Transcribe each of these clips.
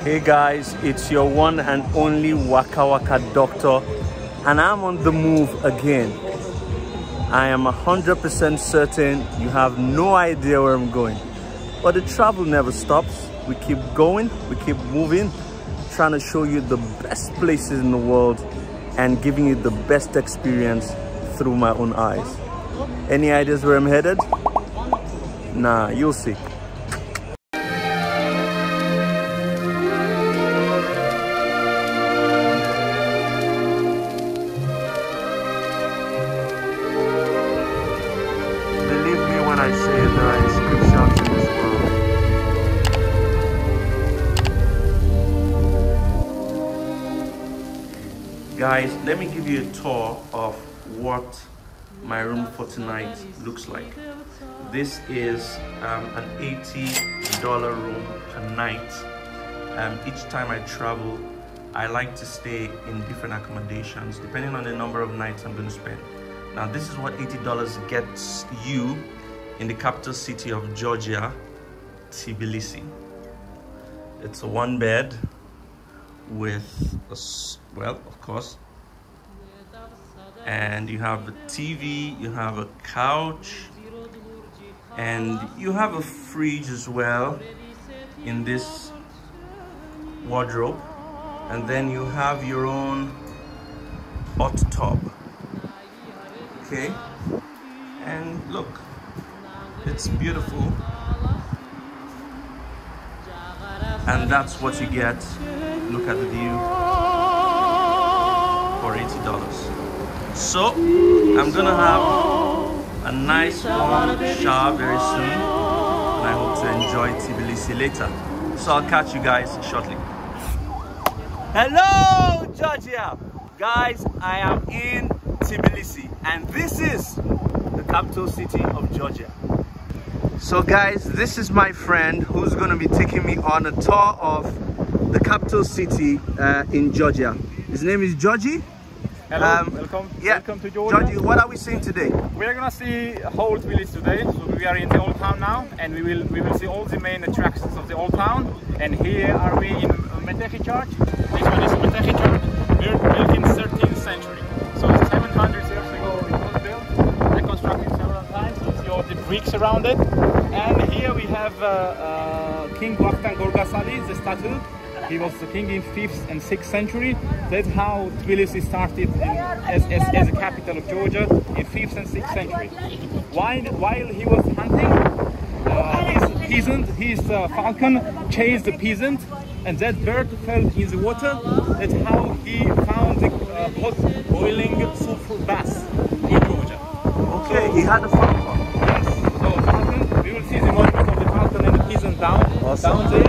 Hey guys, it's your one and only Wakawaka doctor, and I'm on the move again. I am 100% certain you have no idea where I'm going, but the travel never stops. We keep going, we keep moving, trying to show you the best places in the world and giving you the best experience through my own eyes. Any ideas where I'm headed? Nah, you'll see. I say there are inscriptions in this world. Guys, let me give you a tour of what my room for tonight looks like. This is an $80 room per night. Each time I travel, I like to stay in different accommodations depending on the number of nights I'm going to spend. Now, this is what $80 gets you in the capital city of Georgia, Tbilisi. It's a one bed with a, well, of course, and you have a TV, you have a couch, and you have a fridge as well in this wardrobe, and then you have your own hot tub. Okay, and look, it's beautiful, and that's what you get. Look at the view for $80. So I'm gonna have a nice warm shower very soon, and I hope to enjoy Tbilisi later. So I'll catch you guys shortly. Hello Georgia! Guys, I am in Tbilisi, and this is the capital city of Georgia. So guys, this is my friend who's going to be taking me on a tour of the capital city in Georgia. His name is Jvari. Hello, welcome. Yeah, welcome to Georgia. Jvari, what are we seeing today? We are gonna see whole Tbilisi today. So we are in the old town now, and we will see all the main attractions of the old town. And here are we in Metekhi church. This one is Metekhi church, built in 13th century. So 700 years ago it was built and constructed several times. You see all the bricks around it. And here we have King Vakhtang Gorgasalli, the statue. He was the king in 5th and 6th century. That's how Tbilisi started as a capital of Georgia in 5th and 6th century. While he was hunting, his falcon chased the peasant, and that bird fell in the water. That's how he found the hot boiling sulfur bath in Georgia. Okay, so he had a falcon. Yes, so falcon, we will see the monument of the falcon and the peasant down there.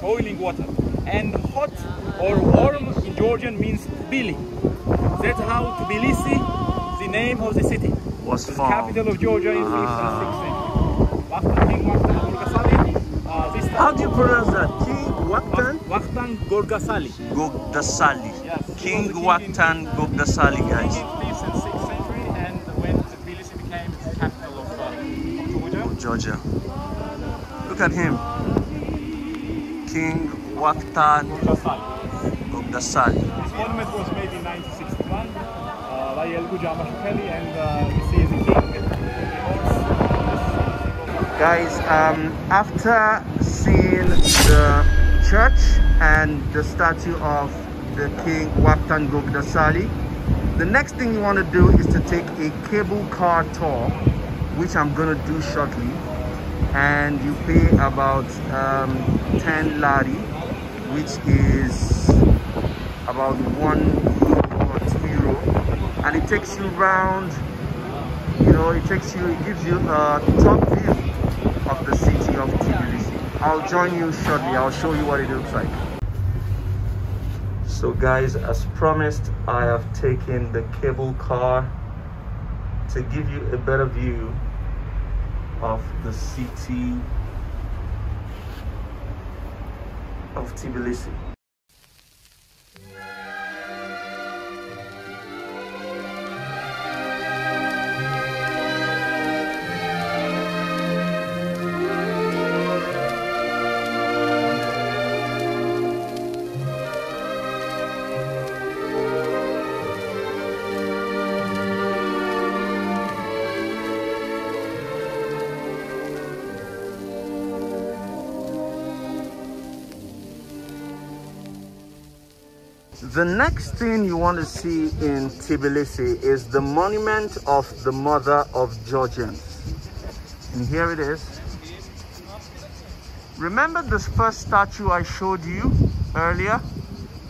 Boiling water, and hot or warm in Georgian means Tbili. That's how Tbilisi, the name of the city, was the capital of Georgia in 5th and 6th century. King Vakhtang Gorgasalli. How do you pronounce that? King Vakhtang? Vakhtang Gorgasalli. Gorgasalli. Yes. King Vakhtang Gorgasalli, guys. In 5th and 6th century, and when Tbilisi became the capital of Georgia. Look at him. King Vakhtang Gorgasalli. This monument was made in 1961 by and we see the king. Guys, after seeing the church and the statue of the King Vakhtang Gorgasalli, the next thing you want to do is to take a cable car tour, which I'm going to do shortly. And you pay about 10 lari, which is about €1 or €2, and it takes you around. You know, it gives you a top view of the city of Tbilisi. I'll join you shortly. I'll show you what it looks like. So guys, as promised, I have taken the cable car to give you a better view of the city of Tbilisi. The next thing you want to see in Tbilisi is the monument of the mother of Georgians. And here it is. Remember this first statue I showed you earlier?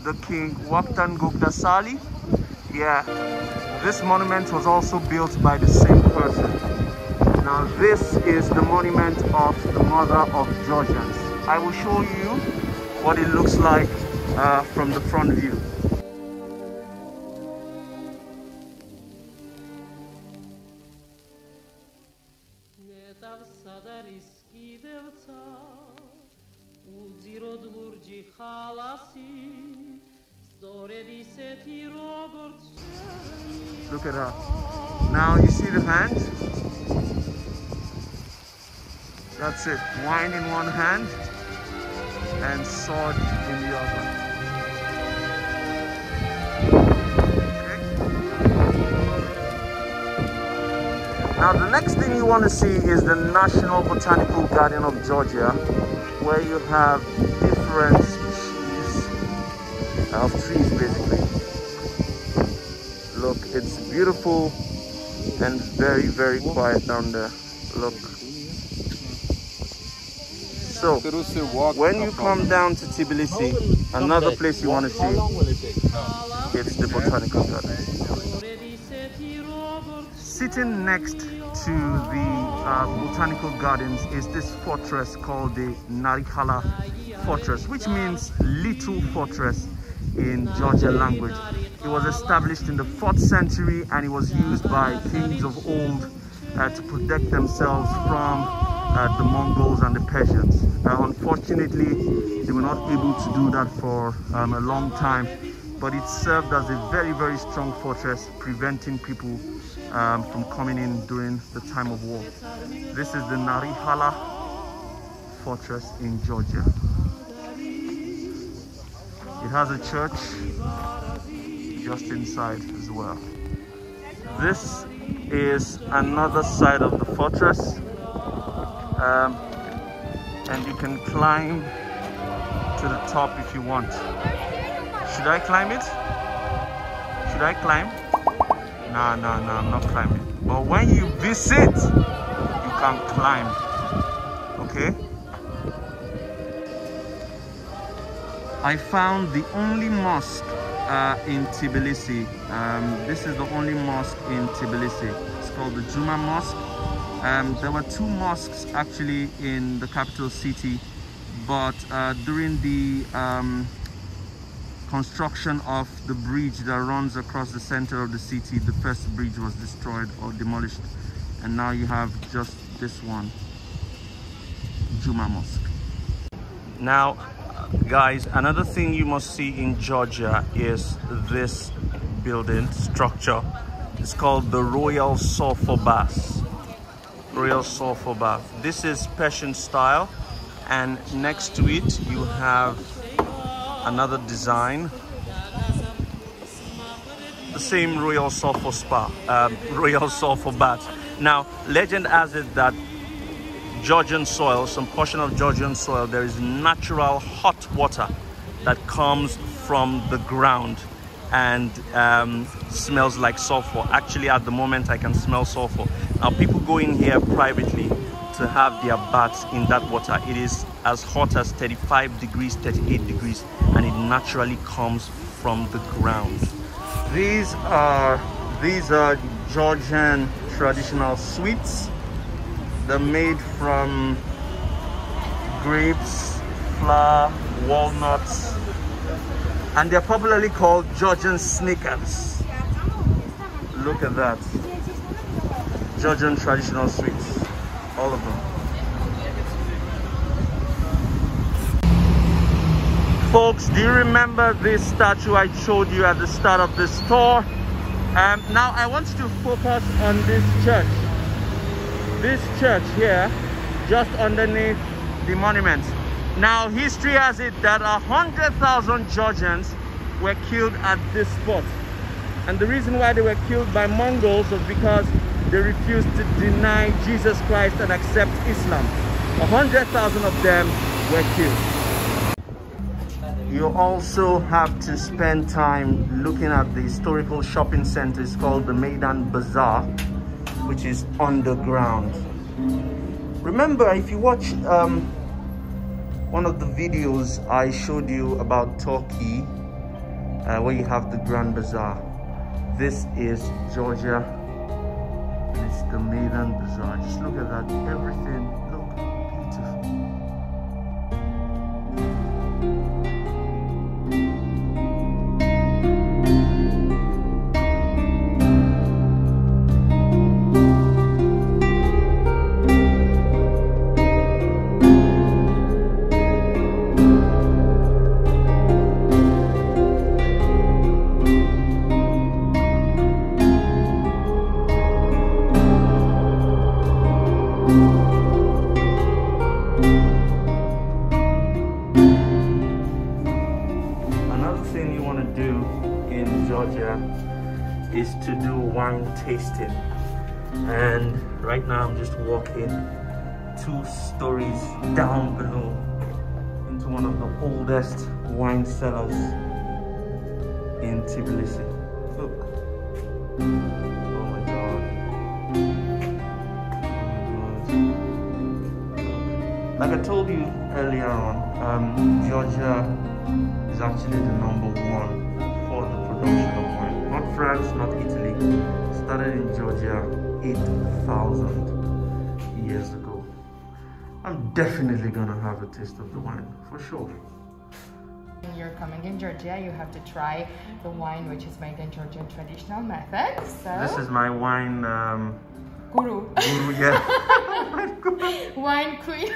The King Vakhtang Gorgasalli? Yeah, this monument was also built by the same person. Now this is the monument of the mother of Georgians. I will show you what it looks like from the front view. Look at her. Now you see the hand? That's it. Wine in one hand and sword in the other. Okay. Now the next thing you want to see is the National Botanical Garden of Georgia, where you have different species of trees basically. Look, it's beautiful and very, very quiet down there. Look. So, when you come down to Tbilisi, another place you want to see, it's the Botanical Garden. Sitting next to the Botanical Gardens is this fortress called the Narikala Fortress, which means little fortress in Georgian language. It was established in the 4th century and it was used by kings of old to protect themselves from the Mongols and the Persians. Unfortunately, they were not able to do that for a long time, but it served as a very, very strong fortress, preventing people from coming in during the time of war. This is the Narikala Fortress in Georgia. It has a church just inside as well. This is another side of the fortress, and you can climb to the top if you want. Should I climb it? Should I climb? No, I'm not climbing. But when you visit, you can climb. Okay? I found the only mosque in Tbilisi. This is the only mosque in Tbilisi. It's called the JUMA Mosque. There were 2 mosques actually in the capital city, but during the construction of the bridge that runs across the center of the city, the first bridge was destroyed or demolished, and now you have just this one, JUMA Mosque. Now guys, another thing you must see in Georgia is this building structure. It's called the Royal Sulphur Bath. Royal Sulphur Bath. This is Persian style, and next to it you have another design, the same Royal Sulphur Royal Sulphur Bath. Now legend has it that Georgian soil, some portion of Georgian soil, there is natural hot water that comes from the ground and smells like sulfur. Actually, at the moment I can smell sulfur. Now people go in here privately to have their baths in that water. It is as hot as 35 degrees, 38 degrees, and it naturally comes from the ground. These are Georgian traditional sweets. They're made from grapes, flour, walnuts, and they're popularly called Georgian Snickers. Look at that. Georgian traditional sweets, all of them. Folks, do you remember this statue I showed you at the start of this tour? Now I want you to focus on this church. This church here, just underneath the monument. Now history has it that 100,000 Georgians were killed at this spot, and the reason why they were killed by Mongols was because they refused to deny Jesus Christ and accept Islam. 100,000 of them were killed. You also have to spend time looking at the historical shopping center. It's called the BAZAR, which is underground. Remember, if you watch one of the videos I showed you about Turkey, where you have the Grand Bazaar, this is Georgia. It's the BAZAR. Just look at that, everything, look, beautiful. Is to do wine tasting, and right now I'm just walking 2 stories down below into one of the oldest wine cellars in Tbilisi. Look, oh my god, like I told you earlier on, Georgia is actually the #1 for the production of wine. Not France, not Italy. Started in Georgia 8,000 years ago. I'm definitely gonna have a taste of the wine, for sure. When you're coming in Georgia, you have to try the wine which is made in Georgian traditional method. So this is my wine guru. Yeah. Wine queen.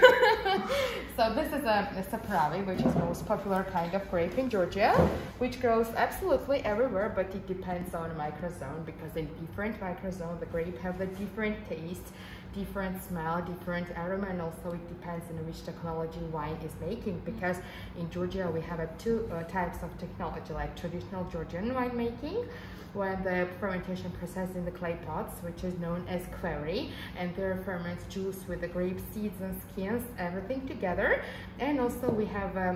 So this is a Sakartvelo, which is the most popular kind of grape in Georgia, which grows absolutely everywhere, but it depends on the microzone, because in different microzone the grape have a different taste, different smell, different aroma, and also it depends on which technology wine is making, because in Georgia we have 2 types of technology, like traditional Georgian winemaking, when the fermentation process in the clay pots, which is known as Jvari, and there ferments juice with the grape seeds and skins, everything together. And also we have a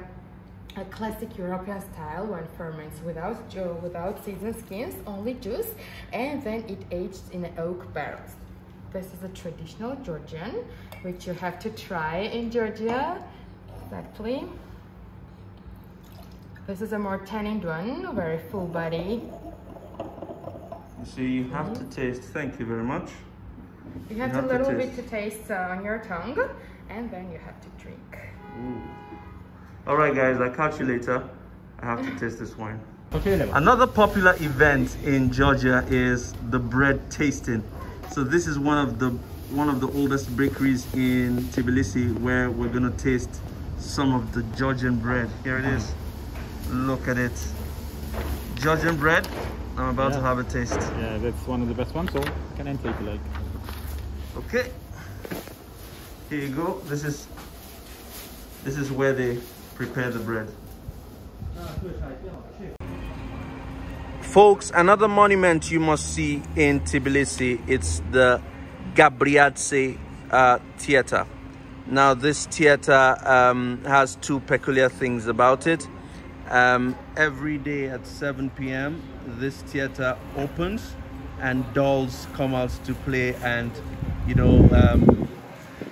classic European style, one ferments without seeds and skins, only juice, and then it aged in oak barrels. This is a traditional Georgian, which you have to try in Georgia. Exactly. This is a more tannined one, very full body. So you have to taste. Thank you very much. You have a little bit to taste on your tongue, and then you have to drink. All right, guys, I'll catch you later. I have to taste this wine. Another popular event in Georgia is the bread tasting. So this is one of the oldest bakeries in Tbilisi, where we're gonna taste some of the Georgian bread. Here it is. Look at it. Georgian bread. I'm about to have a taste. Yeah, that's one of the best ones, so can I take like? Okay. Here you go. This is where they prepare the bread. Folks, another monument you must see in Tbilisi, it's the GABRIADZE theater. Now this theater has 2 peculiar things about it. Every day at 7 p.m. this theater opens and dolls come out to play and, you know,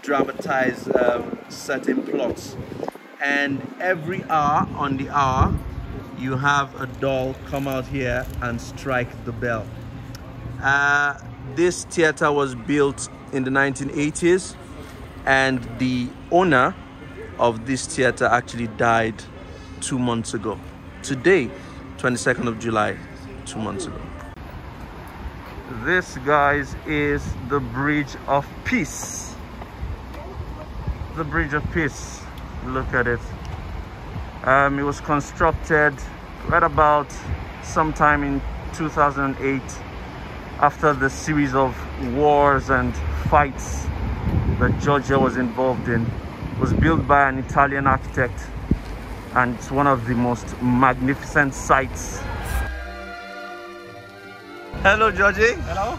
dramatize certain plots. And every hour on the hour you have a doll come out here and strike the bell. This theater was built in the 1980s, and the owner of this theater actually died 2 months ago. Today, 22nd of July, 2 months ago. This, guys, is the Bridge of Peace. The Bridge of Peace. Look at it. It was constructed right about sometime in 2008, after the series of wars and fights that Georgia was involved in. It was built by an Italian architect, and it's one of the most magnificent sites. Hello, Georgie. Hello.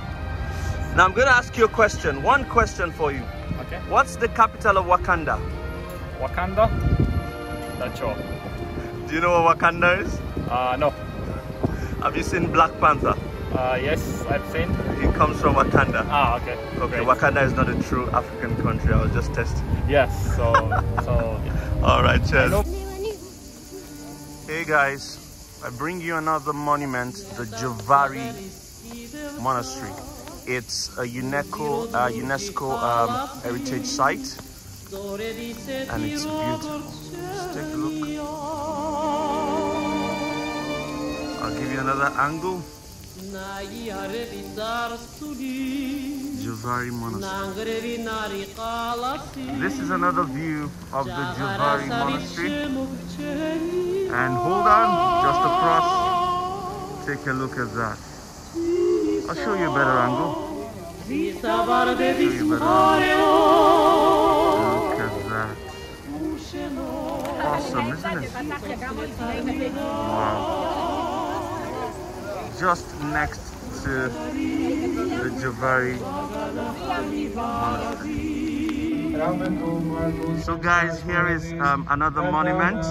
Now I'm going to ask you a question. One question for you. Okay. What's the capital of Wakanda? Wakanda. That's all. Do Do you know what Wakanda is? No. Have you seen Black Panther? Yes, I've seen. It comes from Wakanda. Ah, okay. Okay, Great. Wakanda is not a true African country. I was just testing. Yes, so All right, cheers. Hey guys, I bring you another monument, the Jvari Monastery. It's a UNESCO heritage site, and it's beautiful. Just take a look. I'll give you another angle. Jvari Monastery. This is another view of the Jvari Monastery. And hold on, just across, take a look at that. I'll show you a better angle. Look at that. Awesome, isn't it? Wow. Just next to the Jvari Monastery. So guys, here is another monument.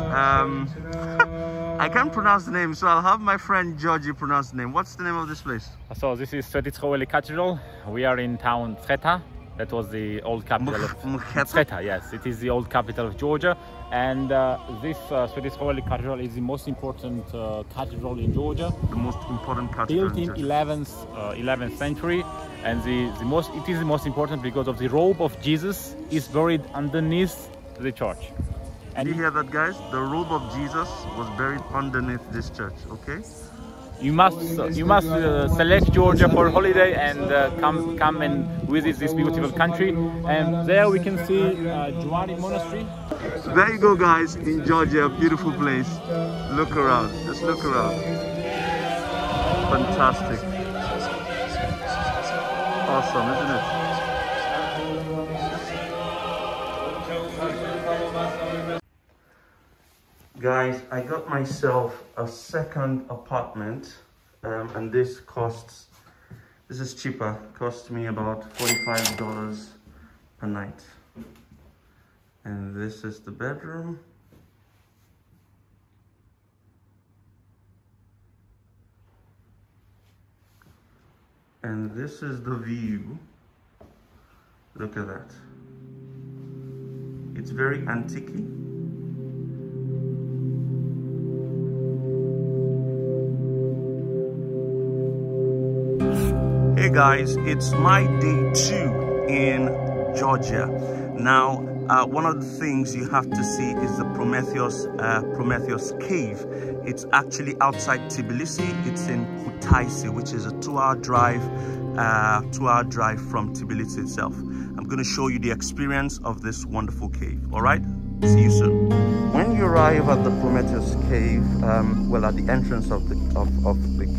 I can't pronounce the name, so I'll have my friend Georgie pronounce the name. What's the name of this place? So this is SVETITSKHOVELI Cathedral. We are in town Treta. That was the old capital of Treta. Yes, it is the old capital of Georgia. And this SVETITSKHOVELI Cathedral is the most important cathedral in Georgia. The most important cathedral. Built in 11th century, and it is the most important because of the robe of Jesus is buried underneath the church. And you hear that, guys? The robe of Jesus was buried underneath this church. Okay. You must select Georgia for holiday and come and visit this beautiful country. And there we can see Jvari Monastery. There you go, guys, in Georgia, beautiful place. Look around, just look around. Fantastic. Awesome, isn't it? Guys, I got myself a second apartment, and this is cheaper, cost me about $45 per night. And this is the bedroom. And this is the view. Look at that. It's very antique-y. Hey guys, it's my day 2 in Georgia. Now, one of the things you have to see is the Prometheus cave. It's actually outside Tbilisi. It's in Kutaisi, which is a 2-hour drive from Tbilisi itself. I'm going to show you the experience of this wonderful cave. All right, see you soon. When you arrive at the Prometheus cave, well, at the entrance of the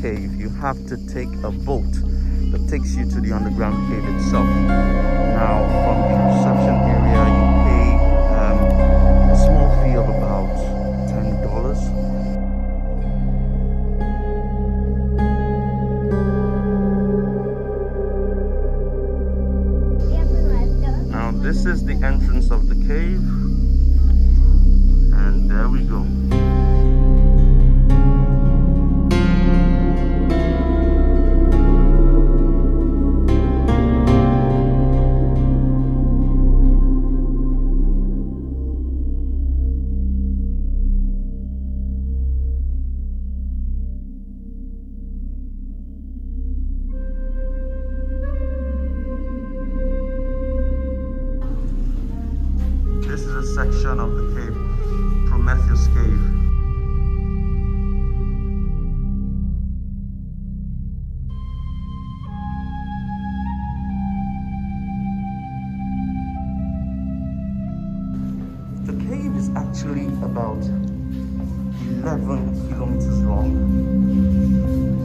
cave, you have to take a boat that takes you to the underground cave itself. Now, from the reception area, you pay a small fee of about $10. Now, this is the entrance of the cave, and there we go. Section of the cave, Prometheus cave. The cave is actually about 11 kilometers long,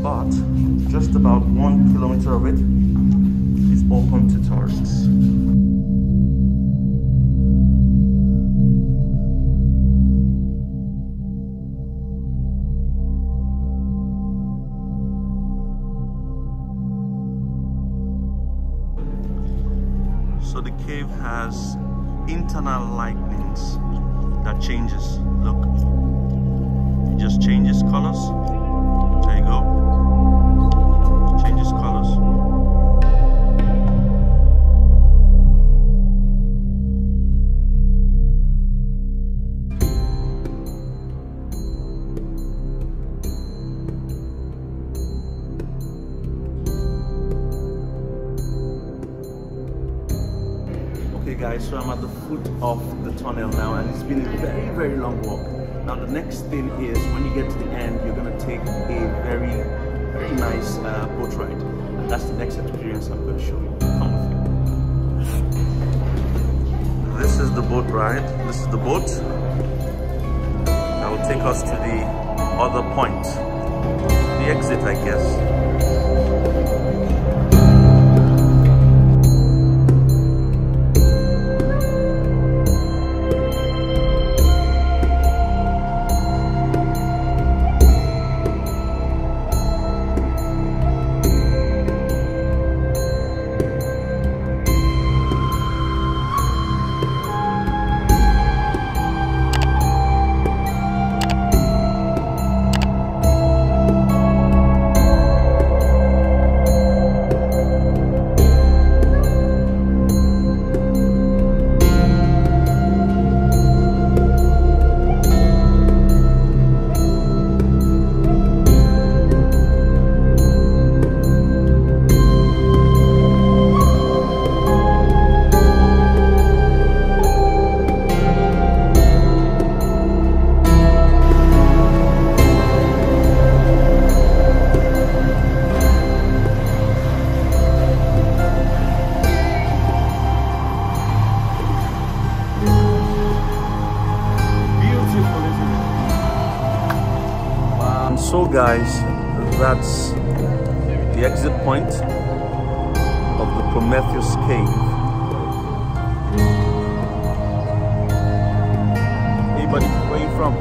but just about 1 kilometer of it is open to tourists. So the cave has internal lightnings that changes. Look. just changes colors. There you go. Changes colors. Okay guys, so I'm at the foot of the tunnel now, and it's been a very long walk. Now the next thing is, when you get to the end, you're going to take a very nice boat ride, and that's the next experience I'm going to show you. Come with me. This is the boat ride. This is the boat that will take us to the other point, the exit, I guess. So guys, that's the exit point of the Prometheus cave. Hey buddy, where are you from?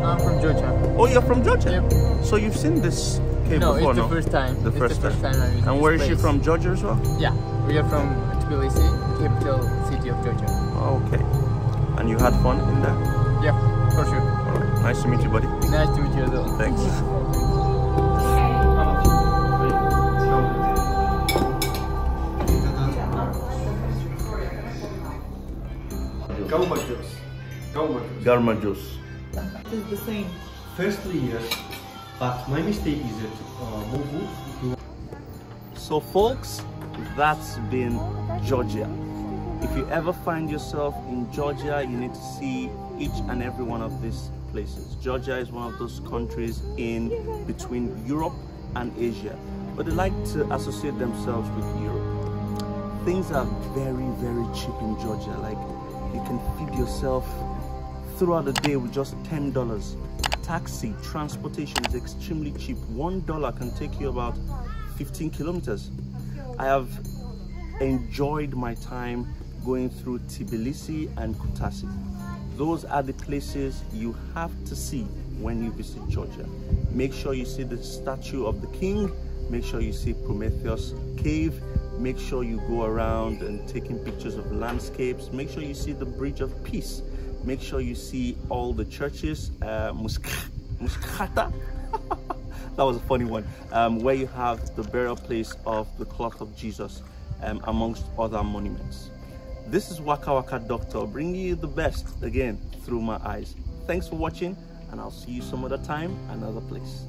I'm from Georgia. Oh, you're from Georgia? Yep. So you've seen this cave before, it's the first time. The first time. I visit And where this is she place. from? Georgia as well? Yeah, we are from Tbilisi, capital city of Georgia. Okay. And you had fun in there? Yeah, for sure. All right. Nice to meet you, buddy. Nice to meet you as well. Thanks. Garma juice. It is the same. Firstly, yes, but my mistake is that Mogu. So folks, that's been Georgia. If you ever find yourself in Georgia, you need to see each and every one of these places. Georgia is one of those countries in between Europe and Asia, but they like to associate themselves with Europe. Things are very cheap in Georgia. Like, you can feed yourself throughout the day with just $10. Taxi transportation is extremely cheap. $1 can take you about 15 kilometers. I have enjoyed my time going through Tbilisi and Kutaisi. Those are the places you have to see when you visit Georgia. Make sure you see the statue of the king. Make sure you see Prometheus cave. Make sure you go around and taking pictures of landscapes. Make sure you see the Bridge of Peace. Make sure you see all the churches. Muskata. That was a funny one. Where you have the burial place of the cloth of Jesus, amongst other monuments. This is Wakawaka Doctor, bringing you the best again through my eyes. Thanks for watching, and I'll see you some other time, another place.